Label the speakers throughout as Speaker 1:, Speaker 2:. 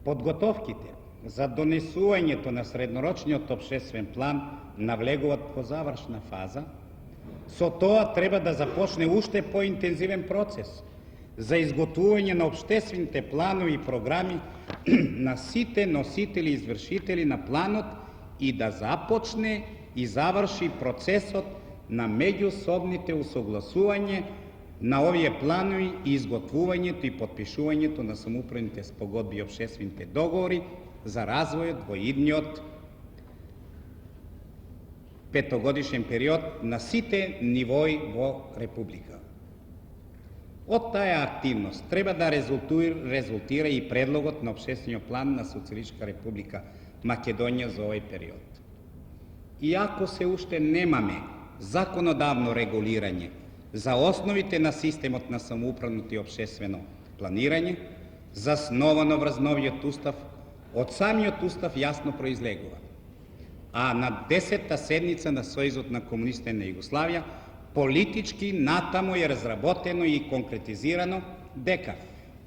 Speaker 1: Подготовките за донесувањето на среднорочниот општествен план навлегуваат во завршна фаза. Со тоа треба да започне уште поинтензивен процес за изготвување на општествените планови и програми на сите носители и извршители на планот и да започне и заврши процесот на меѓусобните усогласување на овие планови и изготвувањето и потпишувањето на самоуправните спогодби и општествените договори за развојот во идниот петогодишен период на сите нивои во Република. Од таа активност треба да резултира и предлогот на општествениот план на Социјалистичка Република Македонија за овој период. Иако се уште немаме законодавно регулирање за основите на системот на самоуправното и општествено планирање, засновано врз новиот устав, од самиот устав јасно произлегува. А на 10-та седница на Сојузот на комунистите на Југославија политички натаму е разработено и конкретизирано дека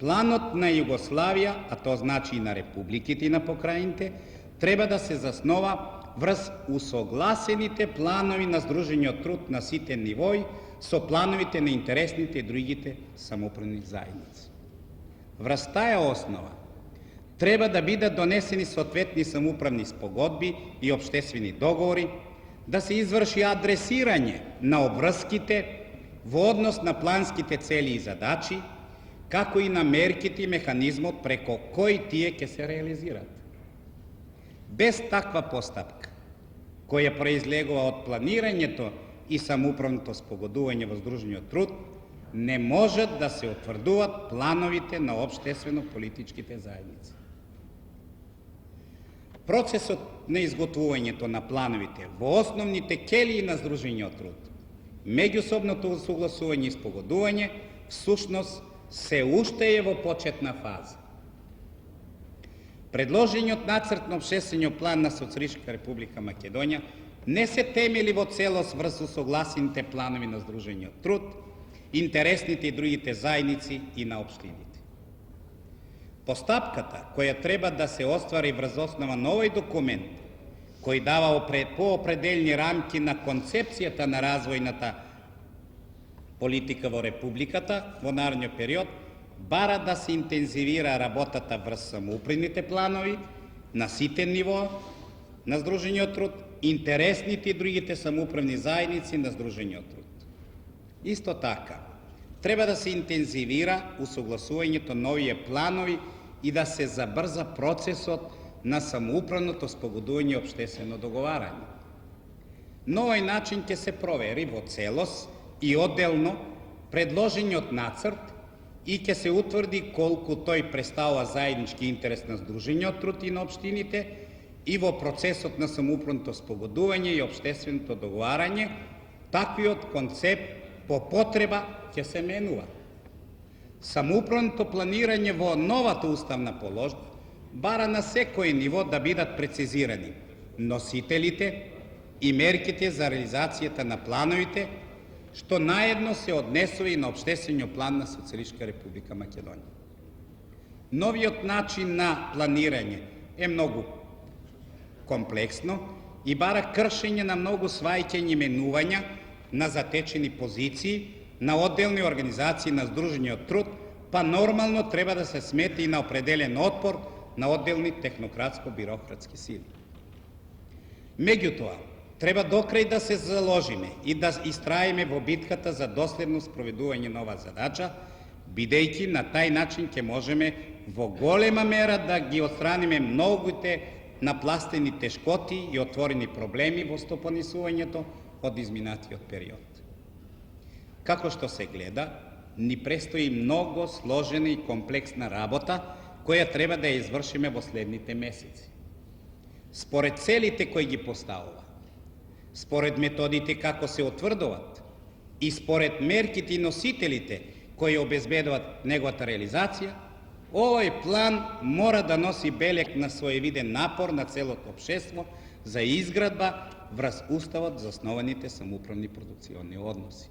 Speaker 1: планот на Југославија, а тоа значи и на републиките и на покрајините, треба да се заснова врз усогласените планови на Сдружениот труд на сите нивои со плановите на интересните и другите самоуправни заедници. Врз таа основа треба да бидат донесени соодветни самоуправни спогодби и општествени договори, да се изврши адресирање на обврските во однос на планските цели и задачи, како и на мерките и механизмот преко кои тие ќе се реализираат. Без таква постапка, која произлегува од планирањето и самоуправното спогодување во Сдружениот труд, не можат да се утврдуваат плановите на општествено-политичките заедници. Процесот на изготвувањето на плановите во основните келии на Сдружениот труд, меѓусобното согласување и спогодување, всушност се уште е во почетна фаза. Предложениот нацрт на општествениот план на Социјалистичка Република Македонија не се темели во целост врз усогласените планови на Сдружениот труд, интересните и другите заедници и на општините. Постапката која треба да се оствари врз основа на овој документ, кој дава поопределени рамки на концепцијата на развојната политика во Републиката во наредниот период, бара да се интензивира работата врз самоуправните планови на сите ниво на Сдружениот труд, интересните и другите самоуправни заедници на Сдружениот труд. Исто така, треба да се интензивира усогласувањето на овие планови и да се забрза процесот на самоуправното спогодување и општествено договарање. На овој начин ќе се провери во целост и одделно предложениот нацрт и ќе се утврди колку тој представува заеднички интерес на Сдружениот труд и на општините и во процесот на самоуправното спогодување и општественото договарање, таквиот концепт по потреба ќе се менува. Самоуправното планирање во новата уставна положба бара на секој ниво да бидат прецизирани носителите и мерките за реализацијата на плановите, што наедно се однесува и на општествениот план на Социјалистичка Република Македонија. Новиот начин на планирање е многу комплексно и бара кршење на многу сваќања и менувања на затечени позиции на одделни организации на Сдружениот труд, па нормално треба да се смети и на определен отпор на одделни технократско-бирократски сили. Меѓутоа, треба докрај да се заложиме и да истраиме во битката за доследно спроведување на оваа задача, бидејќи на тај начин ќе можеме во голема мера да ги отстраниме многуте напластени тешкоти и отворени проблеми во стопанисувањето од изминатиот период. Како што се гледа, ни престои многу сложена и комплексна работа, која треба да ја извршиме во следните месеци. Според целите кои ги поставува, според методите како се утврдуваат и според мерките и носителите кои обезбедуваат неговата реализација, овој план мора да носи белег на своевиден напор на целото општество за изградба врз уставот за основаните самоуправни продукциони односи.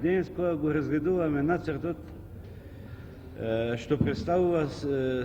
Speaker 2: Денес кога го разгледуваме нацртот, што представува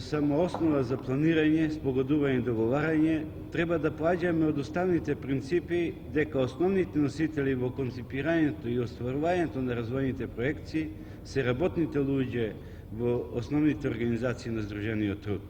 Speaker 2: само основа за планирање, спогодување и договарање, треба да поаѓаме од уставните принципи дека основните носители во концепирањето и остварувањето на развојните проекции се работните луѓе во основните организации на Сдружениот труд.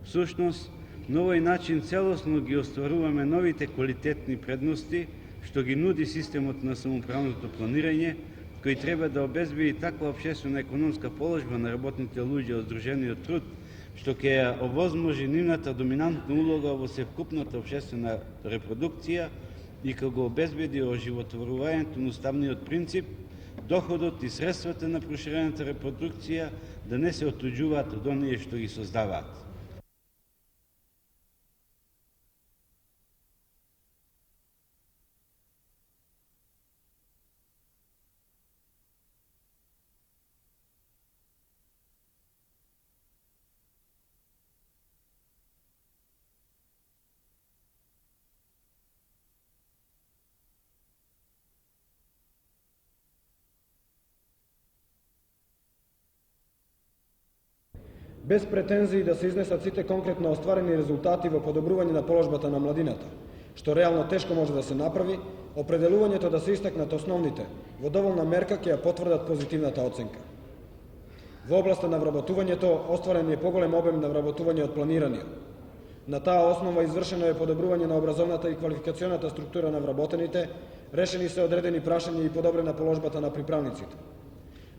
Speaker 2: Всушност, на овој начин целосно ги остваруваме новите квалитетни предности што ги нуди системот на самоуправното планирање, кој треба да обезбеди таква општествена економска положба на работните луѓе од Сдружениот труд, што ќе ја овозможи нивната доминантна улога во севкупната општествена репродукција и ќе го обезбеди оживотворувањето на уставниот принцип, доходот и средствата на проширената репродукција да не се отуѓуваат од оние што ги создаваат.
Speaker 3: Без претензии да се изнесат сите конкретно остварени резултати во подобрување на положбата на младината, што реално тешко може да се направи, определувањето да се истакнат основните во доволна мерка ќе ја потврдат позитивната оценка. Во областа на вработувањето остварен е поголем обем на вработување од планираниот. На таа основа извршено е подобрување на образовната и квалификационата структура на вработените, решени се одредени прашања и подобрена положбата на приправниците.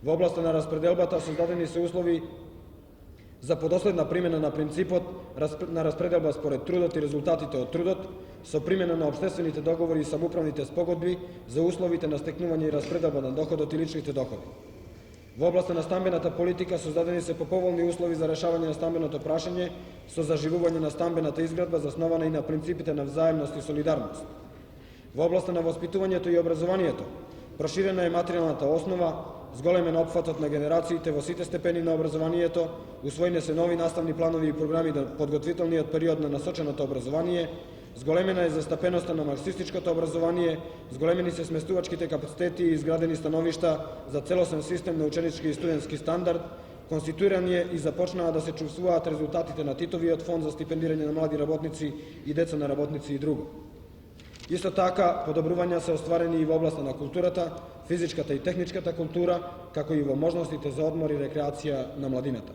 Speaker 3: Во областа на распределбата создадени се услови за подоследна примена на принципот на распределба според трудот и резултатите од трудот, со примена на општествените договори и самоуправните спогодби за условите на стекнување и распределба на доходот и личните доходи. Во областа на стамбената политика создадени се поповолни услови за решавање на стамбеното прашање со заживување на стамбената изградба заснована и на принципите на взаемност и солидарност. Во областа на воспитувањето и образованието проширена е материјалната основа, зголемен опфатот на генерациите во сите степени на образованието, усвоени се нови наставни планови и програми до подготвителниот период на насоченото образование, зголемена е застапеноста на марксистичкото образование, зголемени се сместувачките капацитети и изградени становишта за целосен систем на ученички и студентски стандард, конституиран е и започнаа да се чувствуваат резултатите на Титовиот фонд за стипендирање на млади работници и деца на работници и друго. Исто така, подобрувања се остварени и во областа на културата, физичката и техничката култура, како и во можностите за одмор и рекреација на младината.